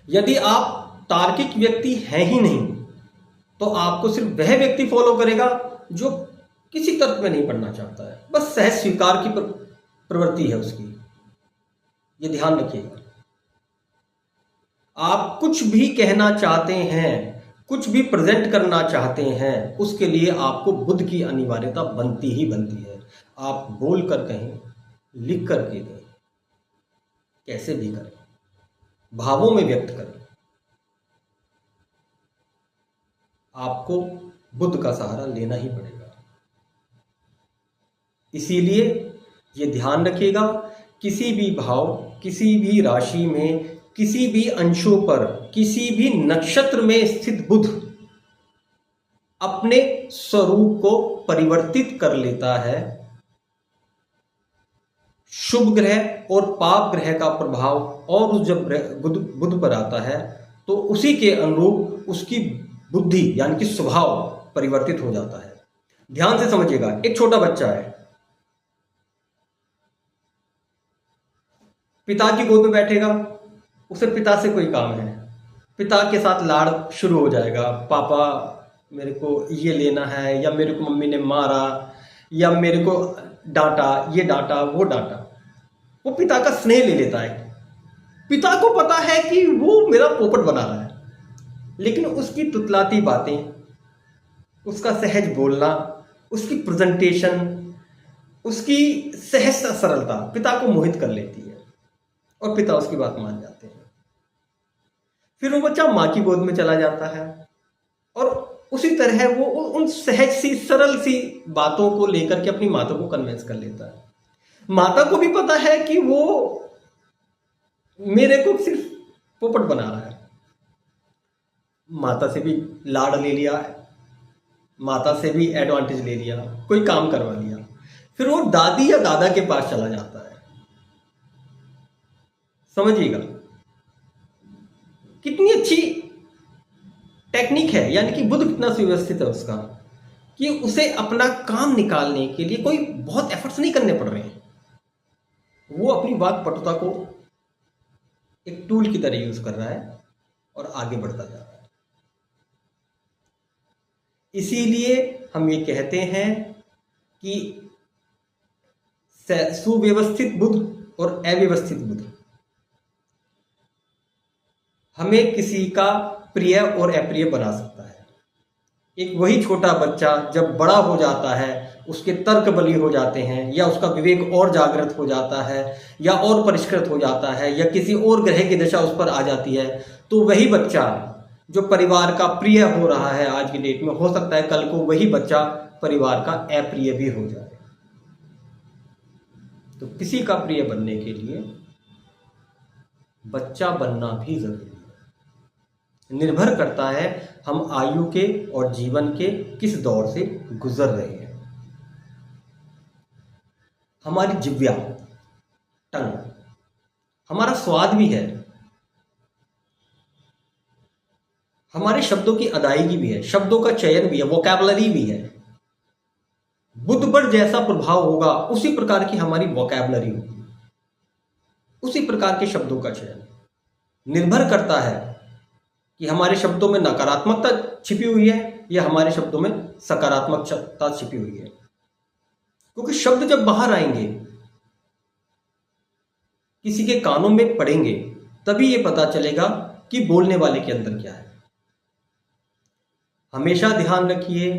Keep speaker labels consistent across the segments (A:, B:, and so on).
A: यदि आप तार्किक व्यक्ति हैं ही नहीं तो आपको सिर्फ वह व्यक्ति फॉलो करेगा जो किसी तर्क में नहीं पढ़ना चाहता है, बस सहज स्वीकार की प्रवृत्ति है उसकी। ये ध्यान रखिएगा। आप कुछ भी कहना चाहते हैं, कुछ भी प्रेजेंट करना चाहते हैं, उसके लिए आपको बुद्ध की अनिवार्यता बनती ही बनती है। आप बोल कर कहें, लिख कर के दें, कैसे भी करें, भावों में व्यक्त करें, आपको बुद्ध का सहारा लेना ही पड़ेगा। इसीलिए ये ध्यान रखिएगा, किसी भी भाव, किसी भी राशि में, किसी भी अंशों पर, किसी भी नक्षत्र में स्थित बुध अपने स्वरूप को परिवर्तित कर लेता है। शुभ ग्रह और पाप ग्रह का प्रभाव और जब बुध पर आता है तो उसी के अनुरूप उसकी बुद्धि यानी कि स्वभाव परिवर्तित हो जाता है। ध्यान से समझिएगा। एक छोटा बच्चा है, पिता की गोद में बैठेगा, उसे पिता से कोई काम है, पिता के साथ लाड़ शुरू हो जाएगा। पापा मेरे को ये लेना है, या मेरे को मम्मी ने मारा, या मेरे को डांटा, ये डांटा, वो डांटा। वो पिता का स्नेह ले लेता है। पिता को पता है कि वो मेरा पोपट बना रहा है, लेकिन उसकी तुतलाती बातें, उसका सहज बोलना, उसकी प्रेजेंटेशन, उसकी सहज सरलता पिता को मोहित कर लेती है और पिता उसकी बात मान जाते हैं। फिर वो बच्चा माँ की गोद में चला जाता है और उसी तरह वो उन सहज सी, सरल सी बातों को लेकर के अपनी माता को कन्विंस कर लेता है। माता को भी पता है कि वो मेरे को सिर्फ पोपट बना रहा है। माता से भी लाड़ ले लिया है, माता से भी एडवांटेज ले लिया, कोई काम करवा लिया। फिर वो दादी या दादा के पास चला जाता है। समझिएगा कितनी अच्छी टेक्निक है, यानी कि बुद्ध कितना सुव्यवस्थित है उसका, कि उसे अपना काम निकालने के लिए कोई बहुत एफर्ट्स नहीं करने पड़ रहे हैं। वो अपनी वाक पटुता को एक टूल की तरह यूज कर रहा है और आगे बढ़ता जा रहा है। इसीलिए हम ये कहते हैं कि सुव्यवस्थित बुद्ध और अव्यवस्थित बुद्ध हमें किसी का प्रिय और अप्रिय बना सकता है। एक वही छोटा बच्चा जब बड़ा हो जाता है, उसके तर्क बली हो जाते हैं, या उसका विवेक और जागृत हो जाता है, या और परिष्कृत हो जाता है, या किसी और ग्रह की दशा उस पर आ जाती है, तो वही बच्चा जो परिवार का प्रिय हो रहा है आज की डेट में, हो सकता है कल को वही बच्चा परिवार का अप्रिय भी हो जाए। तो किसी का प्रिय बनने के लिए बच्चा बनना भी जरूरी है। निर्भर करता है हम आयु के और जीवन के किस दौर से गुजर रहे हैं। हमारी जिह्वा, टंग, हमारा स्वाद भी है, हमारे शब्दों की अदायगी भी है, शब्दों का चयन भी है, वोकैबुलरी भी है। बुद्ध पर जैसा प्रभाव होगा उसी प्रकार की हमारी वोकैबुलरी होगी, उसी प्रकार के शब्दों का चयन। निर्भर करता है कि हमारे शब्दों में नकारात्मकता छिपी हुई है या हमारे शब्दों में सकारात्मकता छिपी हुई है। क्योंकि शब्द जब बाहर आएंगे, किसी के कानों में पड़ेंगे, तभी ये पता चलेगा कि बोलने वाले के अंदर क्या है। हमेशा ध्यान रखिए,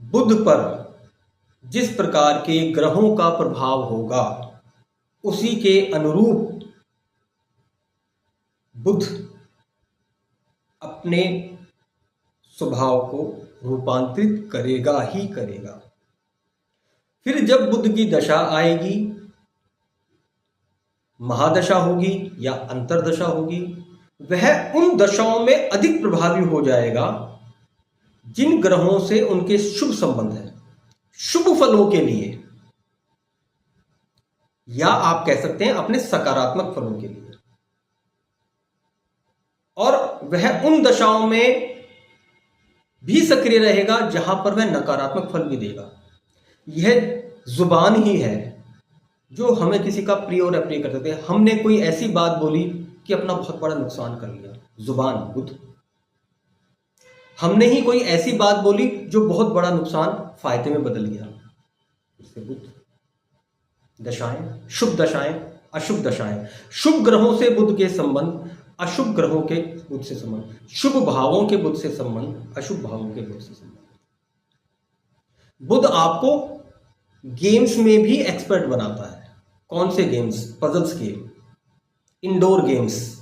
A: बुद्ध पर जिस प्रकार के ग्रहों का प्रभाव होगा उसी के अनुरूप बुद्ध अपने स्वभाव को रूपांतरित करेगा ही करेगा। फिर जब बुद्ध की दशा आएगी, महादशा होगी या अंतरदशा होगी, वह उन दशाओं में अधिक प्रभावी हो जाएगा जिन ग्रहों से उनके शुभ संबंध है, शुभ फलों के लिए, या आप कह सकते हैं अपने सकारात्मक फलों के लिए। और वह उन दशाओं में भी सक्रिय रहेगा जहां पर वह नकारात्मक फल भी देगा। यह जुबान ही है जो हमें किसी का प्रिय और अप्रिय कर देते हैं। हमने कोई ऐसी बात बोली कि अपना बहुत बड़ा नुकसान कर लिया। जुबान, बुध। हमने ही कोई ऐसी बात बोली जो बहुत बड़ा नुकसान फायदे में बदल गया। इससे बुध। दशाएं, शुभ दशाएं, अशुभ दशाएं। शुभ ग्रहों से बुध के संबंध, अशुभ ग्रहों के बुध से संबंध। शुभ भावों के बुध से संबंध, अशुभ भावों के बुध से संबंध। बुध आपको गेम्स में भी एक्सपर्ट बनाता है। कौन से games? Puzzles game, indoor games,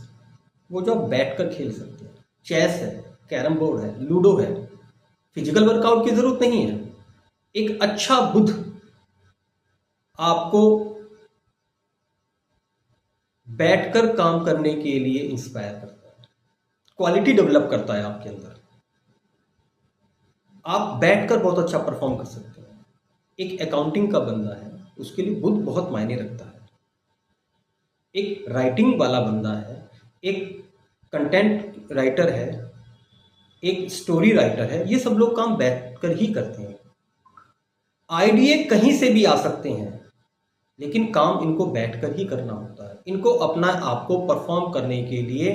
A: वो जो आप बैठ कर खेल सकते हैं। चेस है, कैरम बोर्ड है, लूडो है। फिजिकल वर्कआउट की जरूरत नहीं है। एक अच्छा बुध आपको बैठकर काम करने के लिए इंस्पायर करता है, क्वालिटी डेवलप करता है आपके अंदर। आप बैठकर बहुत अच्छा परफॉर्म कर सकते हैं। एक अकाउंटिंग का बंदा है, उसके लिए बुध बहुत मायने रखता है। एक राइटिंग वाला बंदा है, एक कंटेंट राइटर है, एक स्टोरी राइटर है, ये सब लोग काम बैठकर ही करते हैं। आइडिया कहीं से भी आ सकते हैं, लेकिन काम इनको बैठकर ही करना होता है। इनको अपना आपको परफॉर्म करने के लिए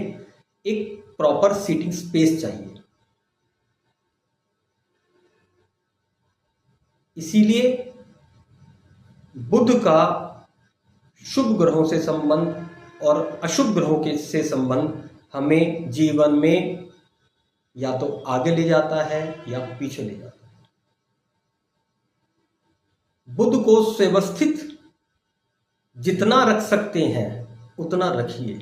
A: एक प्रॉपर सीटिंग स्पेस चाहिए। इसीलिए बुध का शुभ ग्रहों से संबंध और अशुभ ग्रहों के से संबंध हमें जीवन में या तो आगे ले जाता है या पीछे ले जाता है। बुध को व्यवस्थित जितना रख सकते हैं उतना रखिए।